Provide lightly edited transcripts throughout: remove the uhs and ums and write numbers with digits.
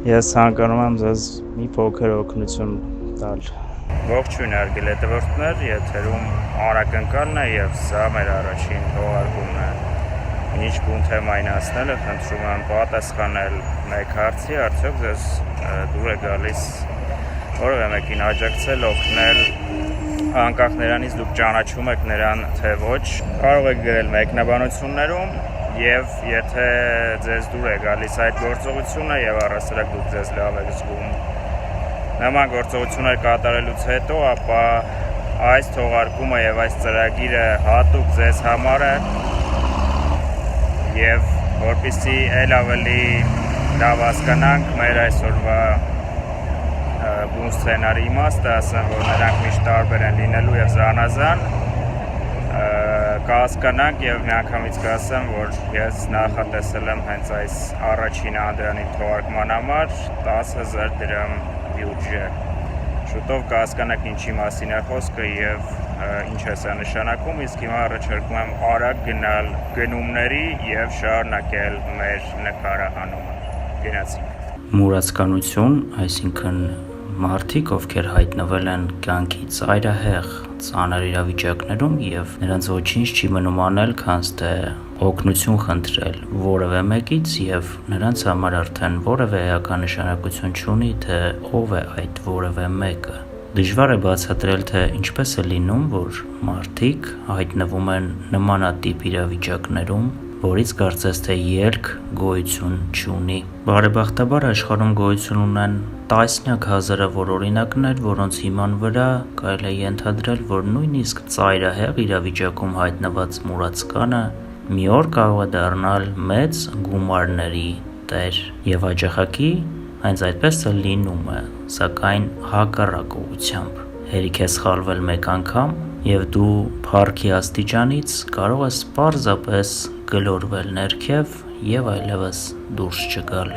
Ես ցանկանում եմ ձեզ մի փոքր օգնություն տալ։ Ողջույն հարգելի հետևորդներ, եթերում անակնկալն է եւ սա մեր առաջին թողարկումն է։ Ինչ բուն թեմային ասնելը խնդրում եմ պատասխանել մեկ հարցի, արդյոք ձեզ դուր է գալիս որևէ մեկին աջակցել, օգնել, անկախ նրանից դուք ճանաչում եք նրան թե ոչ, կարող եք գրել մեկնաբանություններում եւ եթե ձեզ դուր է գալիս այդ գործողությունը եւ առասարակ դուք ձեզ լավ եք զգում նման գործողություններ կատարելուց հետո, ապա այս թողարկումը եւ այս ծրագիրը հատուկ ձեզ համար է եւ որպեսզի ել ավելի լավ հասկանանք մեր այսօրվա բուն սցենարի իմաստը, ասեմ, որ նրանք միշտ տարբեր են լինելու եւ զանազան, կհասկանանք եւ միանգամից կասեմ, որ ես նախատեսել եմ հենց այս առաջին անդրանին թողարկման համար 10,000 դրամ բյուջե։ Շուտով կհասկանաք ինչի մասին է խոսքը եւ ինչ է սա նշանակում, իսկ հիմա առաջարկում եմ արագ գնալ գնումների եւ շարունակել մեր նկարահանումը։ Գնացինք։ Մուրացկանություն, այսինքն մարդիկ, ովքեր հայտնվել են կյանքի ծայրահեղ ծանր իրավիճակներում եւ նրանց ոչինչ չի մնում անել, քան թե օգնություն խնդրել որևէ մեկից եւ նրանց համար արդեն որևէ էական նշանակություն չունի, թե ով է այդ որևէ մեկը։ Դժվար է բացատրել, թե ինչպես է լինում, որ մարդիկ հայտնվում են նմանատիպ իրավիճակներում, որից կարծես թե ելք գոյություն չունի։ Բարեբախտաբար աշխարհում գոյություն ունեն տասնյակ հազարավոր օրինակներ, որոնց հիման վրա կարելի է ենթադրել, որ նույնիսկ ծայրահեղ իրավիճակում հայտնված մուրացկանը մի օր կարող է դառնալ մեծ գումարների տեր։ Եվ հաճախակի հենց այդպես է լինում է, սակայն հակառակ ուղղությամբ։ Հերիք է սխալվել մեկ անգամ, եւ դու փառքի աստիճանից կարող ես պարզապես գլորվել ներքև եւ այլևս դուրս չգալ։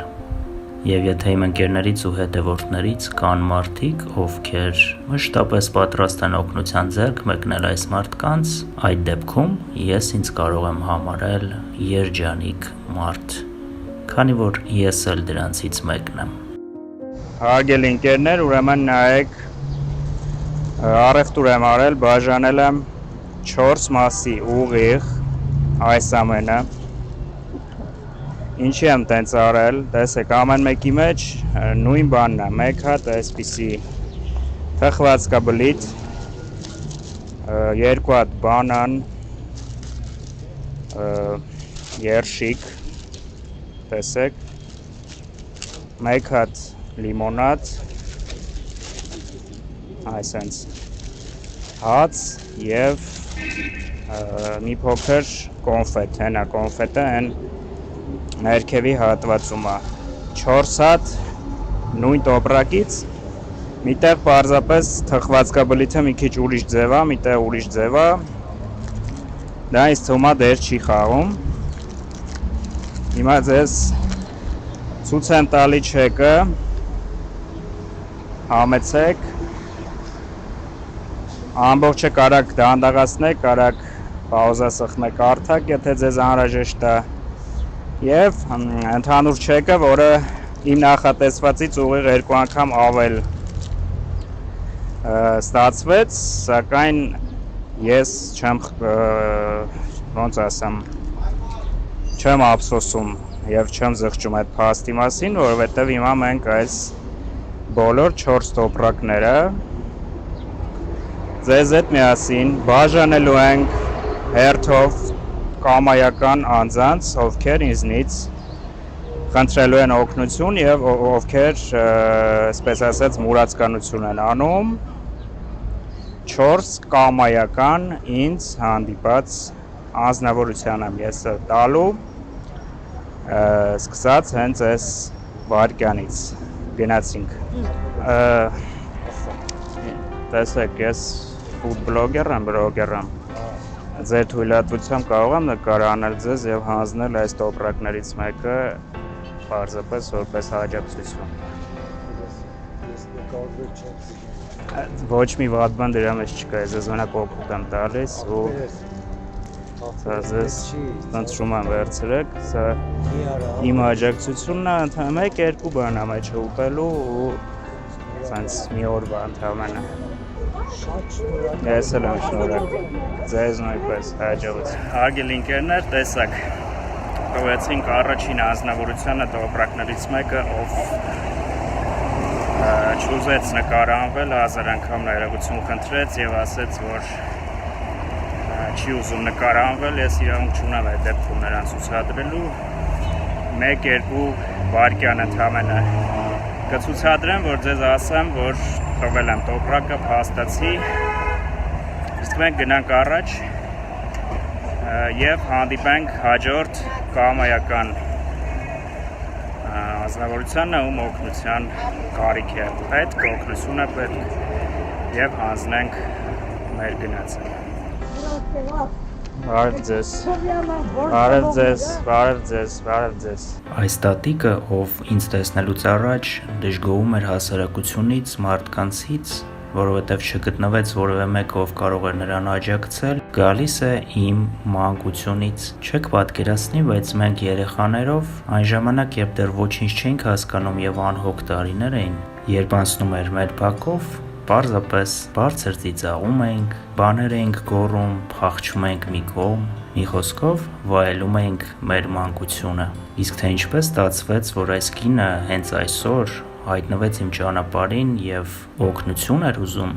Եվ եթե իմ ընկերներից ու հետևորդներից կան մարդիկ, ովքեր մշտապես պատրաստ են օգնության ձեռք մեկնել այս մարդկանց, այդ դեպքում ես ինձ կարող եմ համարել երջանիկ մարդ, քանի որ ես էլ դրանցից մեկն եմ։ Հարգելի ընկերներ, ուրեմն նայեք, առևտուր եմ արել, բաժանել եմ 4 մասի ուղիղ այս ամենը։ Ինչի եմ տենց արել, տեսեք, ամեն մեկի մեջ նույն բանն է, մեկ հատ այսպիսի թխվածքաբլիթ, 2 հատ բանան, երշիկ, տեսեք, 1 հատ լիմոնադ, այսենց հաց եւ մի փոքր կոնֆետ, հենա կոնֆետը հեն ներքևի հատվածում է 4 հատ նույն տոպրակից, միտեղ պարզապես թխվածքաբլիթը մի քիչ ուրիշ ձև է, միտեղ ուրիշ ձև է, դա ինձ թվում է դեր չի խաղում։ Հիմա ձեզ ցույց եմ տալի չեկը, համեցեք, ամբողջը կարակ դանդաղացնեք, կարակ պաուզա սխմեք, արդակ, եթե ձեզ անհրաժեշտ է, եւ ընդհանուր չեկը, որը իմ նախատեսվածից ուղիղ 2 անգամ ավել ստացվեց, սակայն ես չեմ ոնց ասեմ, չեմ ափսոսում եւ չեմ զղջում այդ փաստի մասին, որովհետեւ հիմա մենք այս բոլոր 4 տոպրակները ձեզ հետ միասին բաժանելու ենք հերթով կամայական անձանց, ովքեր ինձնից խնդրելու են օգնություն եւ ովքեր, այսպես ասած, մուրացկանություն են անում 4 կամայական ինձ հանդիպած անձնավորության եմ ես տալու, սկսած հենց այս վարքյանից։ Գնացինք։ Տեսեք, ես food blogger եմ, ձեր թույլատվությամբ կարող եմ նկարահանել ձեզ եւ հանձնել այս տոպրակներից մեկը պարզապես որպես աջակցություն։ Ոչ մի վատ բան դրա մեջ չկա, ես ձեզ մենակ օգուտ եմ տալիս ու Ձեզ ընտրում եմ վերցրեք, սա իմ աջակցությունն է, մեկ երկու բան է մեջ ուտելու ու սենց մի օրվա ընդամենը։ Ես էլ եմ շնորհակալ, ձեզ նույնպես հաջողություն։ Հարգելի ընկերներ, տեսակ, տվեցինք առաջին անձնավորությանը տոպրակներից մեկը, ով չուզեց նկարանվել, 1000 անգամ ներողություն խնդրեց եւ ասեց, որ չի ուզում նկարանվել, ես իրավունք չունեմ այդ դեպքում նրան ցուցադրելու, 1-2 վայրկյան ընդամենը կցուցադրեմ, որ ձեզ ասեմ, որ տվել եմ տոպրակը, փաստացի, իսկ մենք գնանք առաջ եւ հանդիպենք հաջորդ կամայական անձնավորությանը, ում օգնության կարիք է պետք, օգնություն է պետք եւ հանձնենք մեր գնացը։ Բարև ձեզ, բարև ձեզ, բարև ձեզ, բարև ձեզ։ Այս տատիկը, ով ինձ տեսնելուց առաջ դժգոհում էր հասարակությունից, մարդկանցից, որովհետև չգտնվեց որևէ մեկը, ով կարող էր նրան աջակցել, գալիս է իմ մանկությունից։ Չեք պատկերացնի, բայց մենք երեխաներով այն ժամանակ, երբ դեռ ոչինչ չէինք հասկանում եւ անհոգ տարիներ էին, երբ անցնում էր մեր բակով, պարզապես բարձր ծիծաղում էինք, բաներ էինք գոռում, փախչում էինք մի կողմ, մի խոսքով վայելում էինք մեր մանկությունը։ Իսկ թե ինչպես ստացվեց, որ այս կինը հենց այսօր հայտնվեց իմ ճանապարհին եւ օգնություն էր ուզում,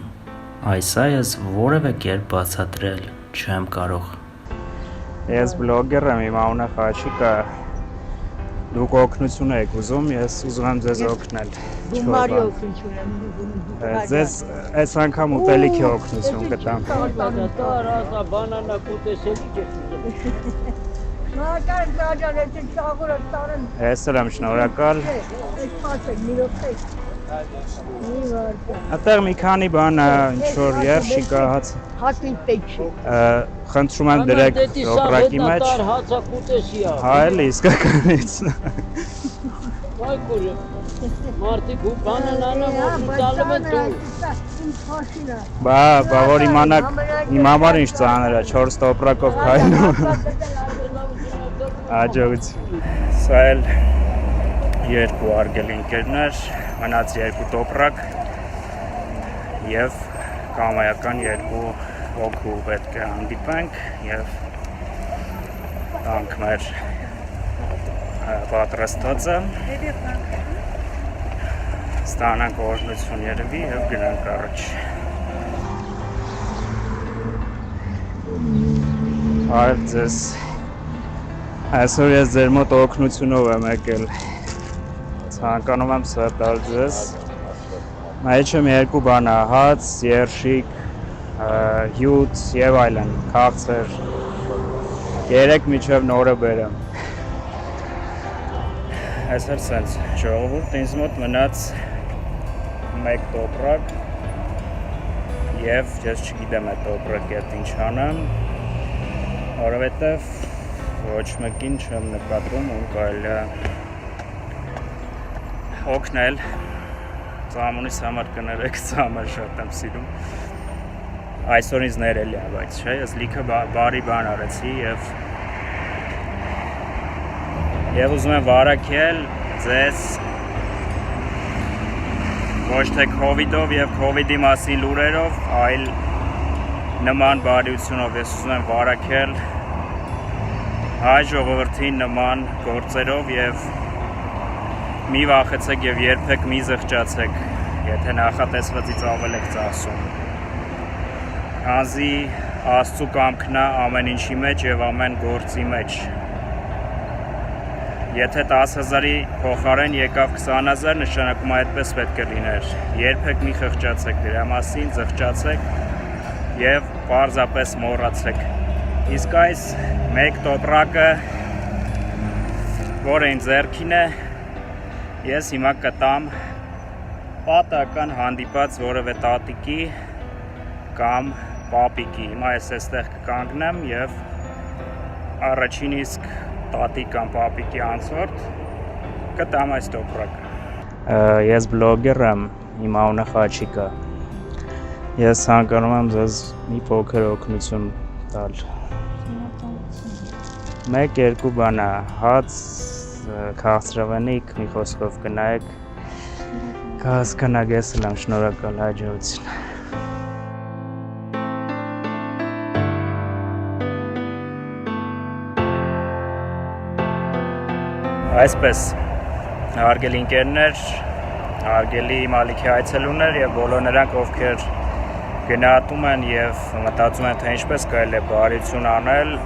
այս այыз որևէ կերպ բացատրել չեմ կարող։ Ես բլոգեր եմ, իմ անունը Խաչիկա, դուք օգնություն եք ուզում, ես ուզում եմ ձեզ օգնել։ Գումարի օգնություն եմ ուզում։ Ձեզ այս անգամ ուտելիքի օգնություն կտամ։ Տարածա բանանա կուտեսելիք ես ուզում։ Մակար գաջալեցին շաղուրը տարեն։ Ես էլ եմ շնորհակալ։ Այս փասը մի րոպե։ Մի վարդ։ Այդտեղ մի քանի բան ինչ-որ երշիկ հաց։ Հացի պետք չի։ Խնդրում եմ դրեք տոպրակի մեջ։ Հացա կուտեսի է։ Հա էլի իսկականից։ Վայ կուրը։ Մարդիկ ու բանանանը ոսուցալում են դու։ Բա որ իմանաք իմ համար ինչ ծանր է, 4 տոպրակով քայլում։ Հաջողություն։ Սա էլ երկու արգելի ընկերներ, մնաց 2 տոպրակ եւ կամայական 2 հոգու պետք է հանդիպենք եւ տանք մեր պատրաստվածը, ստանանք օրհնություն երևի եւ գնանք առաջ։ Բարև ձեզ։ Այսօր ես ձեր մոտ օգնությունով եմ եկել։ Ցանկանում եմ սա տալ ձեզ։ Մեջը մի երկու բան է, հաց, երշիկ, հյութ եւ այլն, քաղցր։ Երեք միջև նորը բերեմ։ Այսօր սենց ժողովուրդ ինձ մոտ մնաց 1 տոպրակ եւ ես չգիտեմ այդ տոպրակի հետ ինչ անեմ, որովհետեւ ոչ մեկին չեմ նկատում, ում կարելի է օգնել։ Ծամունիս համար կներեք, ծամը շատ եմ սիրում։ Այսօր ինձ ներելի է, բայց չէ, ես լիքը բարի բան արեցի եւ ուզում եմ վարակել ձեզ ոչ թե COVID-ով եւ COVID-ի մասին լուրերով, այլ նման բարիությունով ես ուզում եմ վարակել հայ ժողովրդին նման գործերով եւ մի վախեցեք եւ երբեք մի զղջացեք, եթե նախատեսվածից ավել եք ծախսում։ Քանզի Աստծո կամքն է ամեն ինչի մեջ եւ ամեն գործի մեջ։ Եթե 10,000-ի փոխարեն եկավ 20,000, նշանակում է այդպես պետք է լիներ։ Երբեք մի խղճացեք դրա մասին, զղջացեք եւ պարզապես մոռացեք։ Իսկ այս 1 տոպրակը, որը ինձ ձեռքին է, ես հիմա կտամ պատական հանդիպած որևէ տատիկի կամ պապիկի։ Հիմա ես այստեղ կկանգնեմ եւ առաջին իսկ տատիկ կամ պապիկի անցորդ կտամ այս տոպրակը։ Ես բլոգեր եմ, իմ անունը Խաչիկա։ Ես ցանկանում եմ ձեզ մի փոքր օգնություն տալ։ 1-2 բան է, հաց, քաղցրավենիք, մի խոսքով կնայեք, կհասկանաք, ես եմ, շնորհակալ, հաջողություն։ Այսպես, հարգելի ընկերներ, հարգելի Մալիքի այցելուներ եւ բոլոր նրանք, ովքեր գնահատում են եւ մտածում են, թե ինչպես կարելի է բարություն անել,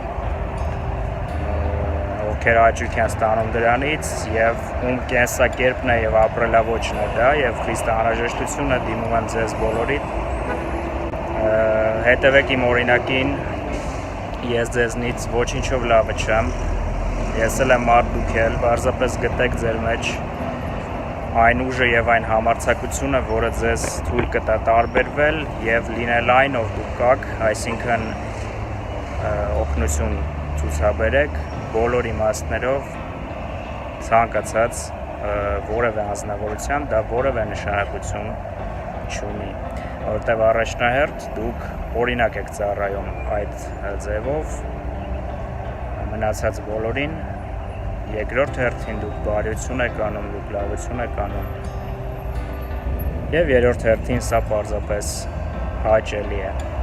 ովքեր աճույք են ստանում դրանից եւ ում կենսակերպն է եւ ապրելաոճն է դա եւ Քրիստի անհրաժեշտությունը, դիմում եմ ձեզ բոլորիդ։ Հետևեք իմ օրինակին, ես ձեզնից ոչինչով լավը չեմ։ Ես էլ եմ մարդ, դուք էլ, պարզապես գտեք ձեր մեջ այն ուժը եւ այն համարձակությունը, որը ձեզ թույլ կտա տարբերվել եւ լինել այն, ով դուք կաք, այսինքն օգնություն ցուցաբերեք բոլոր իմաստներով, ցանկացած որևէ անձնավորության, դա որևէ նշանակություն չունի, որովհետեւ առաջնահերթ դուք օրինակ եք ծառայում այդ ձևով մնացած բոլորին, երկրորդ հերթին դուք բարություն եք անում, դուք լավություն եք անում եւ երրորդ հերթին սա պարզապես հաճելի է։